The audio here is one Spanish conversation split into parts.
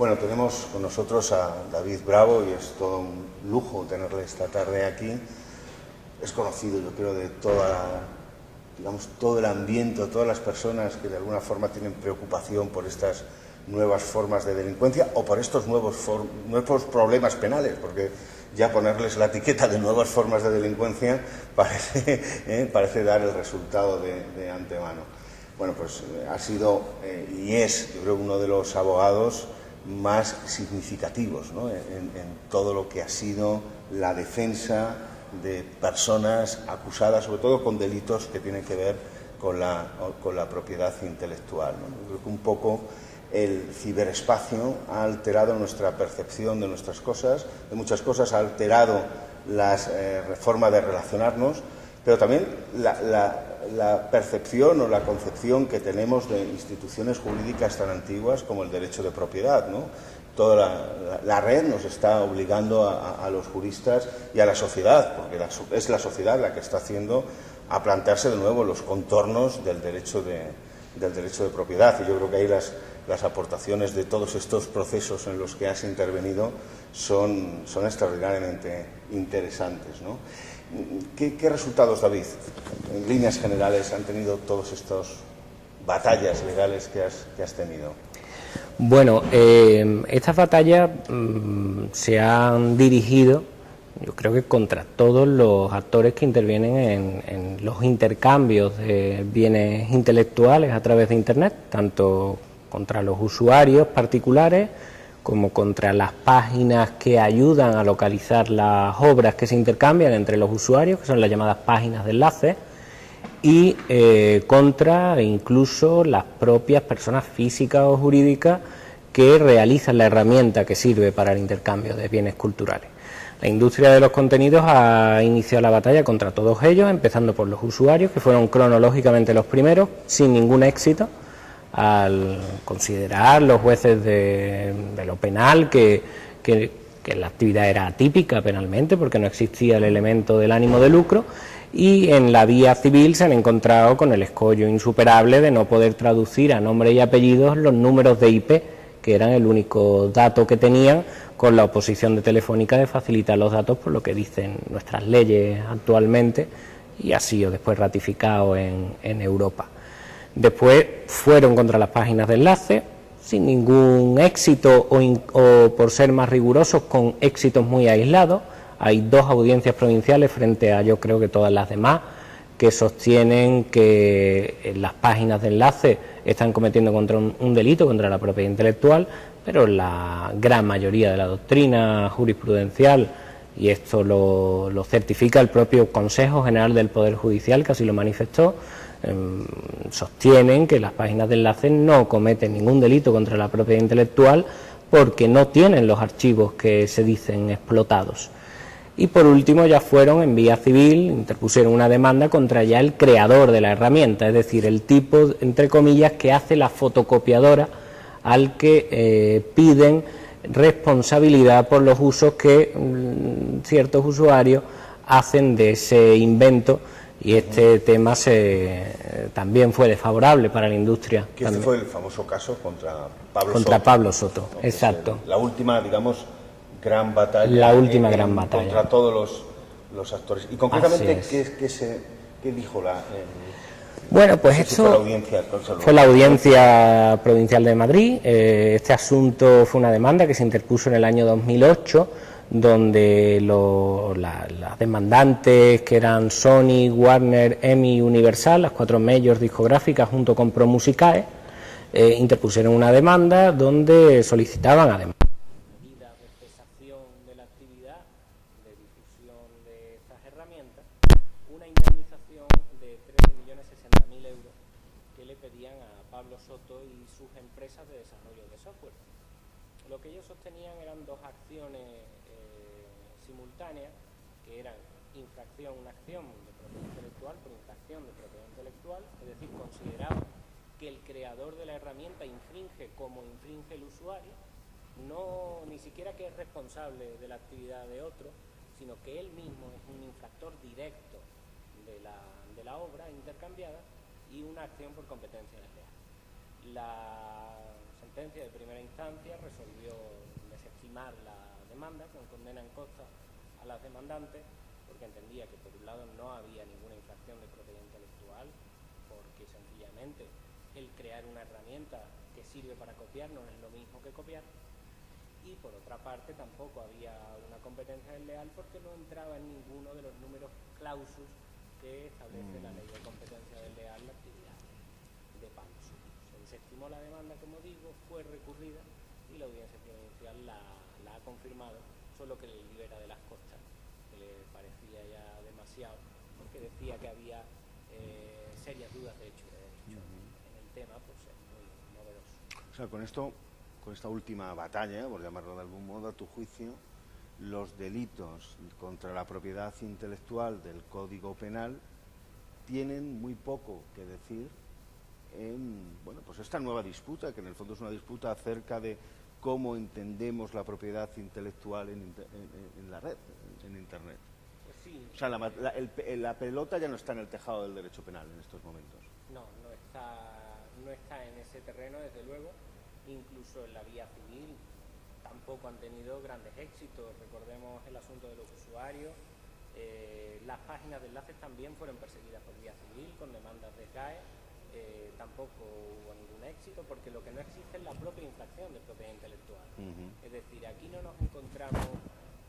Bueno, tenemos con nosotros a David Bravo y es todo un lujo tenerle esta tarde aquí. Es conocido, yo creo, de todo el ambiente, todas las personas que de alguna forma tienen preocupación por estas nuevas formas de delincuencia o por estos nuevos problemas penales, porque ya ponerles la etiqueta de nuevas formas de delincuencia parece dar el resultado de antemano. Bueno, pues ha sido y es, yo creo, uno de los abogados más significativos, ¿no?, en todo lo que ha sido la defensa de personas acusadas, sobre todo con delitos que tienen que ver con la propiedad intelectual, ¿no? Yo creo que un poco el ciberespacio ha alterado nuestra percepción de nuestras cosas, de muchas cosas, ha alterado la forma de relacionarnos, pero también la percepción o la concepción que tenemos de instituciones jurídicas tan antiguas como el derecho de propiedad, ¿no? Toda la red nos está obligando a los juristas y a la sociedad, porque es la sociedad la que está haciendo a plantearse de nuevo los contornos del derecho de propiedad. Y yo creo que ahí las aportaciones de todos estos procesos en los que has intervenido son extraordinariamente interesantes, ¿no? ¿Qué resultados, David, en líneas generales, han tenido todas estas batallas legales que has tenido? Bueno, estas batallas se han dirigido, yo creo que contra todos los actores que intervienen en los intercambios de bienes intelectuales a través de Internet, tanto contra los usuarios particulares como contra las páginas que ayudan a localizar las obras que se intercambian entre los usuarios, que son las llamadas páginas de enlace, y contra incluso las propias personas físicas o jurídicas que realizan la herramienta que sirve para el intercambio de bienes culturales. La industria de los contenidos ha iniciado la batalla contra todos ellos, empezando por los usuarios, que fueron cronológicamente los primeros, sin ningún éxito, al considerar los jueces de lo penal que la actividad era atípica penalmente, porque no existía el elemento del ánimo de lucro, y en la vía civil se han encontrado con el escollo insuperable de no poder traducir a nombre y apellidos los números de IP, que eran el único dato que tenían, con la oposición de Telefónica de facilitar los datos por lo que dicen nuestras leyes actualmente, y ha sido después ratificado en Europa. Después fueron contra las páginas de enlace, sin ningún éxito o por ser más rigurosos, con éxitos muy aislados. Hay 2 audiencias provinciales frente a, yo creo que todas las demás, que sostienen que las páginas de enlace están cometiendo un delito contra la propiedad intelectual, pero la gran mayoría de la doctrina jurisprudencial, y esto lo certifica el propio Consejo General del Poder Judicial, que así lo manifestó, sostienen que las páginas de enlace no cometen ningún delito contra la propiedad intelectual porque no tienen los archivos que se dicen explotados. Y por último ya fueron en vía civil, interpusieron una demanda contra ya el creador de la herramienta, es decir, el tipo, entre comillas, que hace la fotocopiadora, al que piden responsabilidad por los usos que ciertos usuarios hacen de ese invento. Y este tema también fue desfavorable para la industria. Que este fue el famoso caso contra Pablo Soto. Contra Pablo Soto, ¿no? Exacto. La última, digamos, gran batalla. La última gran batalla. Contra todos los actores. Y concretamente, ¿qué dijo Bueno, pues esto fue la audiencia provincial de Madrid. Este asunto fue una demanda que se interpuso en el año 2008, donde las demandantes, que eran Sony, Warner, EMI y Universal, las 4 majors discográficas junto con ProMusicae, interpusieron una demanda donde solicitaban, además de medidas de cesación de la actividad de difusión de estas herramientas, una indemnización de 13.060.000 euros que le pedían a Pablo Soto y sus empresas de desarrollo de software. Lo que ellos sostenían eran 2 acciones simultáneas, que eran una acción de propiedad intelectual por infracción de propiedad intelectual, es decir, consideraban que el creador de la herramienta infringe como infringe el usuario, no ni siquiera que es responsable de la actividad de otro, sino que él mismo es un infractor directo de la obra intercambiada, y una acción por competencia desleal. sentencia de primera instancia resolvió desestimar la demanda con condena en costa a las demandantes, porque entendía que por un lado no había ninguna infracción de propiedad intelectual, porque sencillamente el crear una herramienta que sirve para copiar no es lo mismo que copiar, y por otra parte tampoco había una competencia desleal porque no entraba en ninguno de los números clausus que establece la ley de competencia desleal la actividad de pago. Se desestimó la demanda, como digo, fue recurrida y la audiencia provincial la ha confirmado, solo que le libera de las costas, que le parecía ya demasiado, porque decía que había serias dudas de hecho en el tema, pues es muy novedoso. O sea, con esta última batalla, por llamarlo de algún modo, a tu juicio, los delitos contra la propiedad intelectual del Código Penal tienen muy poco que decir en pues esta nueva disputa, que en el fondo es una disputa acerca de cómo entendemos la propiedad intelectual en la red, en Internet. Pues sí, o sea, la pelota ya no está en el tejado del derecho penal en estos momentos. No está en ese terreno, desde luego. Incluso en la vía civil tampoco han tenido grandes éxitos. Recordemos el asunto de los usuarios. Las páginas de enlaces también fueron perseguidas por vía civil con demandas de SGAE. Tampoco hubo ningún éxito porque lo que no existe es la propia infracción de propiedad intelectual. Es decir, aquí no nos encontramos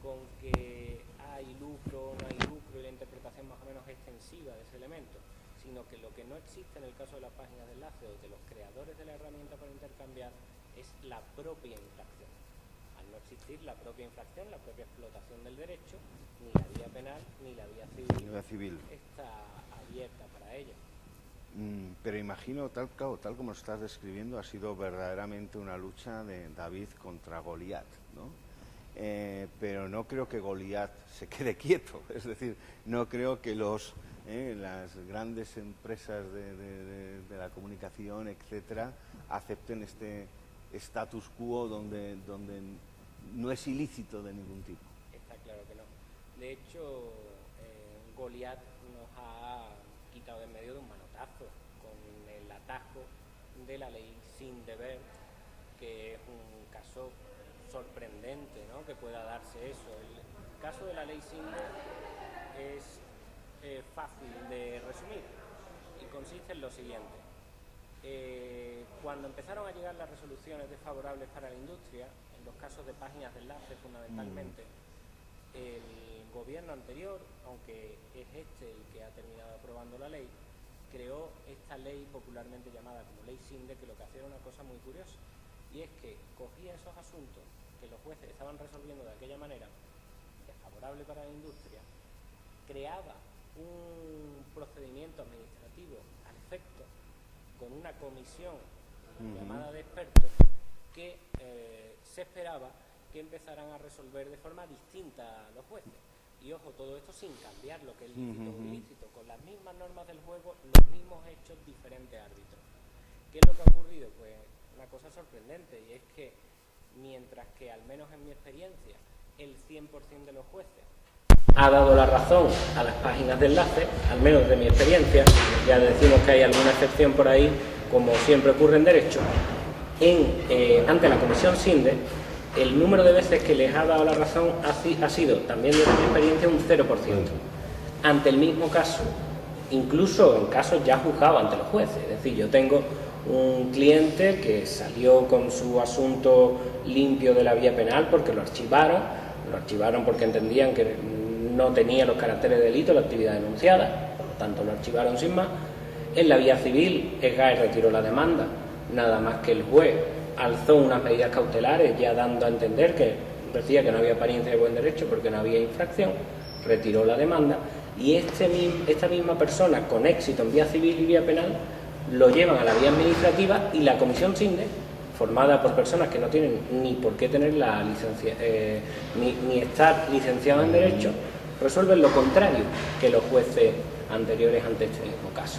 con que hay lucro o no hay lucro y la interpretación más o menos extensiva de ese elemento, sino que lo que no existe en el caso de las páginas de enlace o de los creadores de la herramienta para intercambiar es la propia infracción. Al no existir la propia infracción, la propia explotación del derecho, ni la vía penal ni la vía civil está abierta para ello. Pero imagino, tal como lo estás describiendo, ha sido verdaderamente una lucha de David contra Goliat, ¿no? Pero no creo que Goliat se quede quieto, es decir, no creo que las grandes empresas de la comunicación, etcétera, acepten este status quo donde no es ilícito de ningún tipo. Está claro que no. De hecho, Goliat nos ha quitado de en medio de un manotazo con el atajo de la ley sin deber, que es un caso sorprendente, ¿no?, que pueda darse eso. El caso de la ley sin deber es fácil de resumir y consiste en lo siguiente. Cuando empezaron a llegar las resoluciones desfavorables para la industria, en los casos de páginas de enlace fundamentalmente, el gobierno anterior, aunque es este el que ha terminado aprobando la ley, creó esta ley popularmente llamada como ley SINDE, que lo que hacía era una cosa muy curiosa, y es que cogía esos asuntos que los jueces estaban resolviendo de aquella manera, desfavorable para la industria, creaba un procedimiento administrativo al efecto con una comisión llamada de expertos que se esperaba que empezaran a resolver de forma distinta a los jueces. Y ojo, todo esto sin cambiar lo que es lícito o ilícito, con las mismas normas del juego, los mismos hechos, diferentes árbitros. ¿Qué es lo que ha ocurrido? Pues una cosa sorprendente, y es que mientras que, al menos en mi experiencia, el 100% de los jueces ha dado la razón a las páginas de enlace, al menos de mi experiencia, ya decimos que hay alguna excepción por ahí, como siempre ocurre en derecho, ante la comisión SINDE, el número de veces que les ha dado la razón ha sido, también desde mi experiencia, un 0%. Ante el mismo caso, incluso en casos ya juzgados ante los jueces. Es decir, yo tengo un cliente que salió con su asunto limpio de la vía penal porque lo archivaron porque entendían que no tenía los caracteres de delito la actividad denunciada, por lo tanto lo archivaron sin más. En la vía civil, SGAE retiró la demanda, nada más que el juez alzó unas medidas cautelares ya dando a entender que decía que no había apariencia de buen derecho porque no había infracción, retiró la demanda, y esta misma persona, con éxito en vía civil y vía penal, lo llevan a la vía administrativa, y la comisión SINDE, formada por personas que no tienen ni por qué tener la licencia, ni estar licenciados en derecho, resuelven lo contrario que los jueces anteriores ante este mismo caso.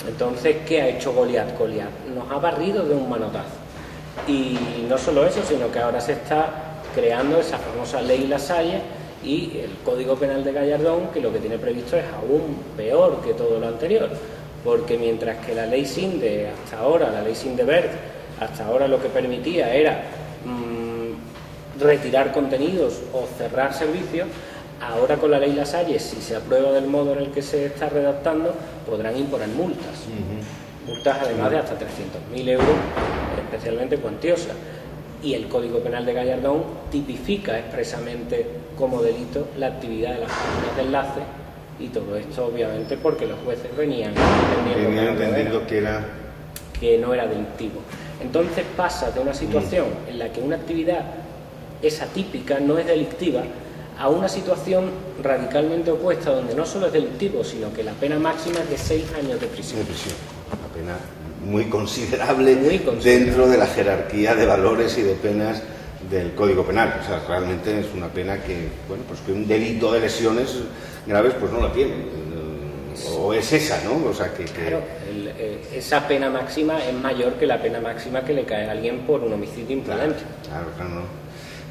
Entonces, ¿qué ha hecho Goliat? Goliat nos ha barrido de un manotazo. Y no solo eso, sino que ahora se está creando esa famosa ley Lasalle y el Código Penal de Gallardón, que lo que tiene previsto es aún peor que todo lo anterior, porque mientras que la ley SINDE, hasta ahora, la ley SINDE-BERT, hasta ahora lo que permitía era retirar contenidos o cerrar servicios. Ahora con la ley Lasalle, si se aprueba del modo en el que se está redactando, podrán imponer multas. Multas además de hasta 300.000 euros, especialmente cuantiosas. Y el Código Penal de Gallardón tipifica expresamente como delito la actividad de las páginas de enlace, y todo esto obviamente porque los jueces venían entendiendo que no era delictivo. Entonces pasa de una situación en la que una actividad es atípica, no es delictiva, a una situación radicalmente opuesta, donde no solo es delictivo, sino que la pena máxima es de 6 años de prisión. Una pena muy considerable dentro de la jerarquía de valores y de penas del Código Penal. O sea, realmente es una pena que, bueno, pues que un delito de lesiones graves pues no la tiene. O es esa, ¿no? O sea, que... Claro, esa pena máxima es mayor que la pena máxima que le cae a alguien por un homicidio imprudente. Claro, no.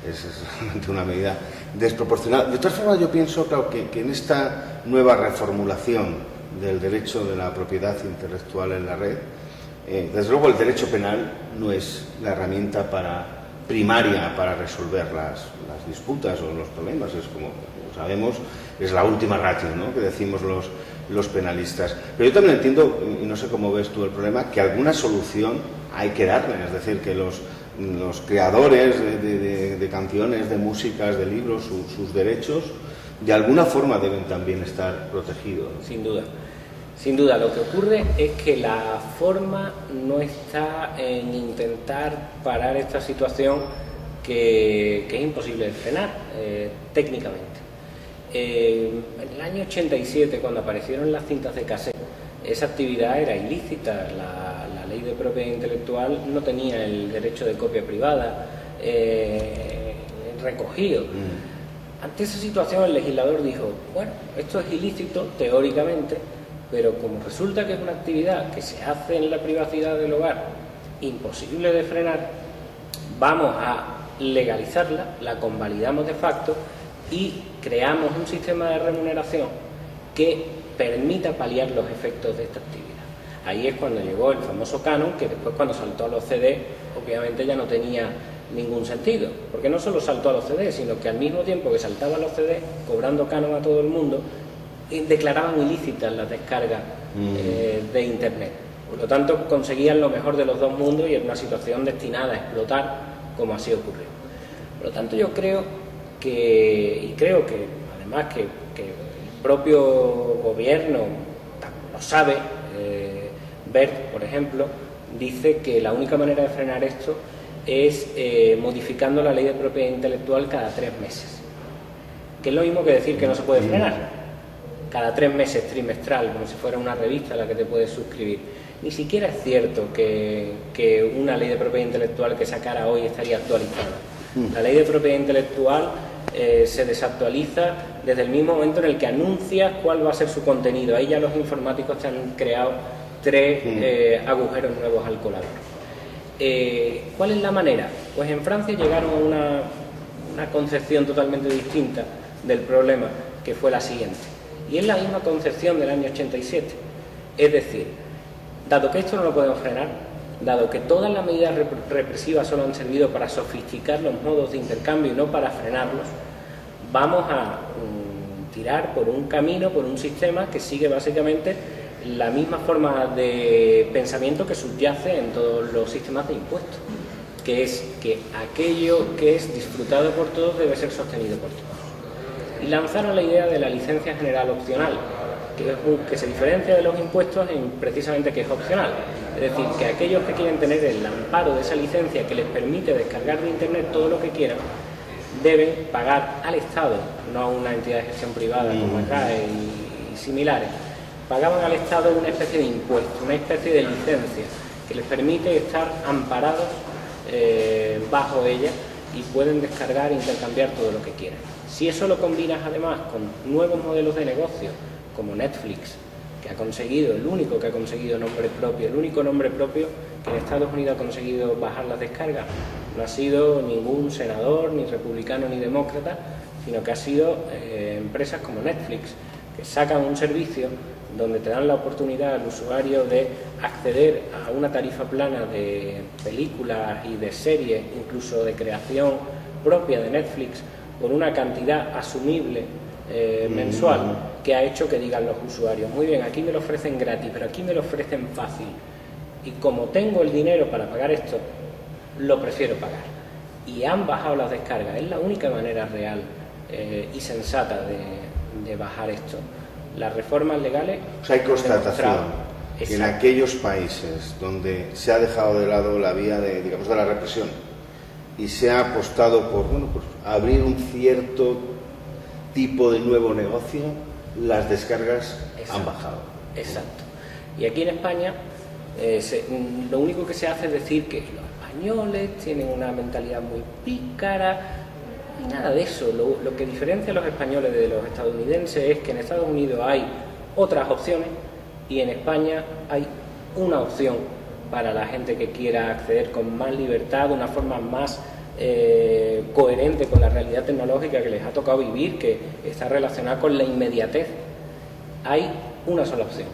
Es realmente una medida desproporcionada. De todas formas, yo pienso, claro, que en esta nueva reformulación del derecho de la propiedad intelectual en la red, desde luego el derecho penal no es la herramienta primaria para resolver las disputas o los problemas. Es como sabemos, es la última ratio, ¿no?, que decimos los penalistas. Pero yo también entiendo, y no sé cómo ves tú el problema, que alguna solución hay que darle. Es decir, que los creadores de canciones, de músicas, de libros, sus derechos, de alguna forma deben también estar protegidos, ¿no? Sin duda. Sin duda, lo que ocurre es que la forma no está en intentar parar esta situación que es imposible de frenar técnicamente. En el año 87, cuando aparecieron las cintas de cassette, esa actividad era ilícita. La ley de propiedad intelectual no tenía el derecho de copia privada recogido. Ante esa situación, el legislador dijo, bueno, esto es ilícito teóricamente, pero como resulta que es una actividad que se hace en la privacidad del hogar, imposible de frenar, vamos a legalizarla, la convalidamos de facto y creamos un sistema de remuneración que permita paliar los efectos de esta actividad. Ahí es cuando llegó el famoso canon, que después, cuando saltó a los CD, obviamente ya no tenía ningún sentido, porque no solo saltó a los CD, sino que al mismo tiempo que saltaba a los CD, cobrando canon a todo el mundo, declaraban ilícitas las descargas de Internet. Por lo tanto, conseguían lo mejor de los dos mundos y en una situación destinada a explotar, como así ocurrió. Por lo tanto, yo creo que además que el propio gobierno lo sabe. Bert, por ejemplo, dice que la única manera de frenar esto es modificando la ley de propiedad intelectual cada 3 meses, que es lo mismo que decir que no se puede frenar cada 3 meses, trimestral, como si fuera una revista a la que te puedes suscribir. Ni siquiera es cierto que una ley de propiedad intelectual que sacara hoy estaría actualizada. La ley de propiedad intelectual se desactualiza desde el mismo momento en el que anuncias cuál va a ser su contenido. Ahí ya los informáticos te han creado 3 agujeros nuevos al colador. ¿Cuál es la manera? Pues en Francia llegaron a una concepción totalmente distinta del problema, que fue la siguiente. Y es la misma concepción del año 87. Es decir, dado que esto no lo podemos frenar, dado que todas las medidas represivas solo han servido para sofisticar los modos de intercambio y no para frenarlos, vamos a tirar por un camino, por un sistema que sigue básicamente la misma forma de pensamiento que subyace en todos los sistemas de impuestos, que es que aquello que es disfrutado por todos debe ser sostenido por todos. Y lanzaron la idea de la licencia general opcional, que se diferencia de los impuestos en precisamente que es opcional. Es decir, que aquellos que quieren tener el amparo de esa licencia que les permite descargar de Internet todo lo que quieran, deben pagar al Estado, no a una entidad de gestión privada como RAE y similares. Pagaban al Estado una especie de impuesto, una especie de licencia que les permite estar amparados bajo ella y pueden descargar e intercambiar todo lo que quieran. Si eso lo combinas además con nuevos modelos de negocio, como Netflix, que ha conseguido, el único que ha conseguido nombre propio, el único nombre propio que en Estados Unidos ha conseguido bajar las descargas, no ha sido ningún senador, ni republicano, ni demócrata, sino que ha sido empresas como Netflix, que sacan un servicio donde te dan la oportunidad al usuario de acceder a una tarifa plana de películas y de series, incluso de creación propia de Netflix, por una cantidad asumible mensual, que ha hecho que digan los usuarios, muy bien, aquí me lo ofrecen gratis, pero aquí me lo ofrecen fácil, y como tengo el dinero para pagar esto, lo prefiero pagar. Y han bajado las descargas, es la única manera real y sensata de bajar esto. Las reformas legales... O sea, hay constatación que en aquellos países donde se ha dejado de lado la vía de, digamos, de la represión y se ha apostado por, bueno, pues abrir un cierto tipo de nuevo negocio, las descargas han bajado. Exacto. Y aquí en España lo único que se hace es decir que los españoles tienen una mentalidad muy pícara. No hay nada de eso. Lo que diferencia a los españoles de los estadounidenses es que en Estados Unidos hay otras opciones y en España hay una opción para la gente que quiera acceder con más libertad, de una forma más coherente con la realidad tecnológica que les ha tocado vivir, que está relacionada con la inmediatez. Hay una sola opción.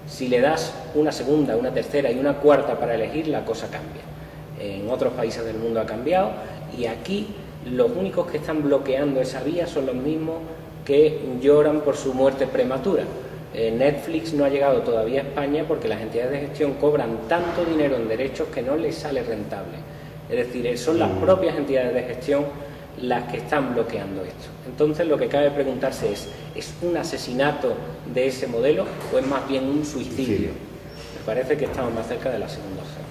Si le das una segunda, una tercera y una cuarta para elegir, la cosa cambia. En otros países del mundo ha cambiado y aquí los únicos que están bloqueando esa vía son los mismos que lloran por su muerte prematura. Netflix no ha llegado todavía a España porque las entidades de gestión cobran tanto dinero en derechos que no les sale rentable. Es decir, son las propias entidades de gestión las que están bloqueando esto. Entonces lo que cabe preguntarse ¿es un asesinato de ese modelo o es más bien un suicidio? Me parece que estamos más cerca de la segunda opción.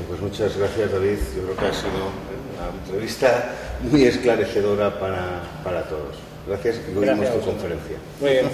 Pues muchas gracias, David. Yo creo que ha sido una entrevista muy esclarecedora para todos. Gracias y oímos tu conferencia. Muy bien.